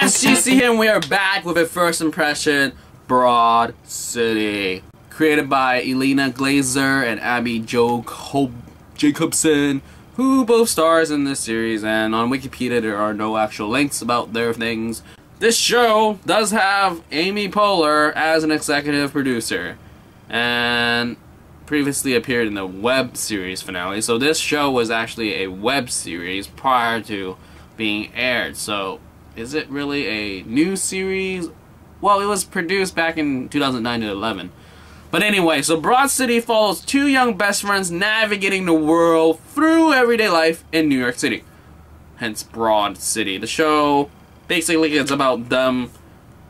As you see here, we are back with a first impression, Broad City. Created by Ilana Glazer and Abbi Jacobson, who both stars in this series, and on Wikipedia there are no actual links about their things. This show does have Amy Poehler as an executive producer, and previously appeared in the web series finale. So this show was actually a web series prior to being aired. So is it really a new series? Well, it was produced back in 2009 to 11. But anyway, so Broad City follows two young best friends navigating the world through everyday life in New York City. Hence Broad City. The show basically is about them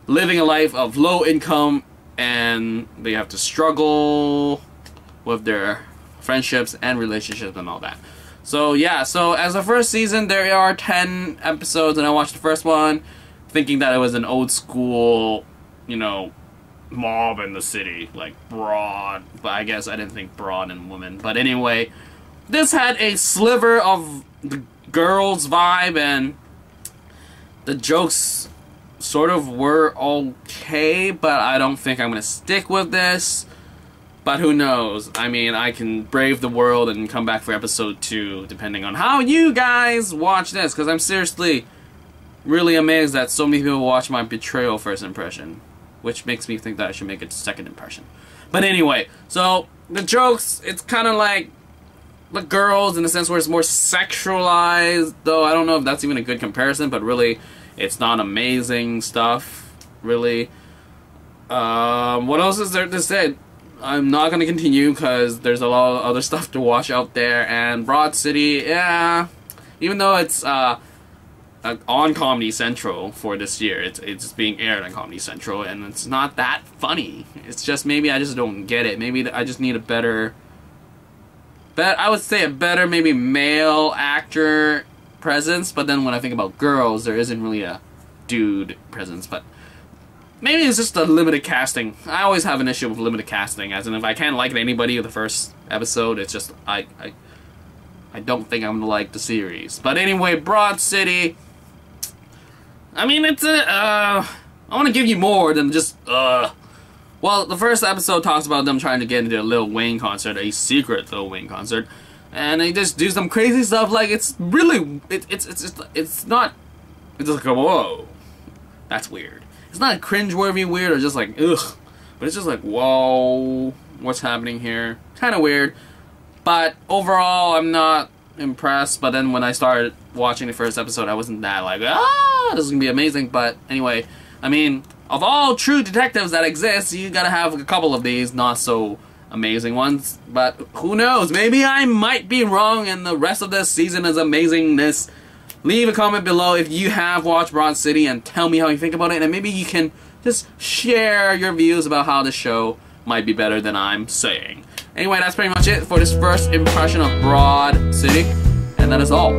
living a life of low income, and they have to struggle with their friendships and relationships and all that. So yeah, so as the first season, there are 10 episodes, and I watched the first one thinking that it was an old school, you know, mob in the city, like Broad, but I guess I didn't think Broad and women. But anyway, this had a sliver of the girls vibe, and the jokes sort of were okay, but I don't think I'm gonna stick with this. But who knows? I mean, I can brave the world and come back for episode 2, depending on how you guys watch this, because I'm seriously really amazed that so many people watch my betrayal first impression, which makes me think that I should make a second impression. But anyway, so the jokes, it's kind of like the girls in the sense where it's more sexualized, though I don't know if that's even a good comparison, but really, it's not amazing stuff, really. What else is there to say? I'm not going to continue because there's a lot of other stuff to watch out there, and Broad City, yeah, even though it's on Comedy Central for this year, it's being aired on Comedy Central, and it's not that funny. It's just, maybe I just don't get it. Maybe I just need a better, I would say a better maybe male actor presence, but then when I think about girls, there isn't really a dude presence, but maybe it's just a limited casting. I always have an issue with limited casting, as in if I can't like anybody in the first episode, it's just, I don't think I'm gonna like the series. But anyway, Broad City, I mean, it's I want to give you more than just, well, the first episode talks about them trying to get into a Lil Wayne concert, a secret Lil Wayne concert, and they just do some crazy stuff, like, it's really, it's not, it's like, whoa, that's weird. It's not cringe-worthy weird or just like, ugh, but it's just like, whoa, what's happening here? Kind of weird, but overall, I'm not impressed. But then when I started watching the first episode, I wasn't that like, ah, this is gonna be amazing. But anyway, I mean, of all true detectives that exist, you gotta have a couple of these not so amazing ones. But who knows? Maybe I might be wrong, and the rest of this season is amazingness. Leave a comment below if you have watched Broad City and tell me how you think about it, and maybe you can just share your views about how the show might be better than I'm saying. Anyway, that's pretty much it for this first impression of Broad City, and that is all.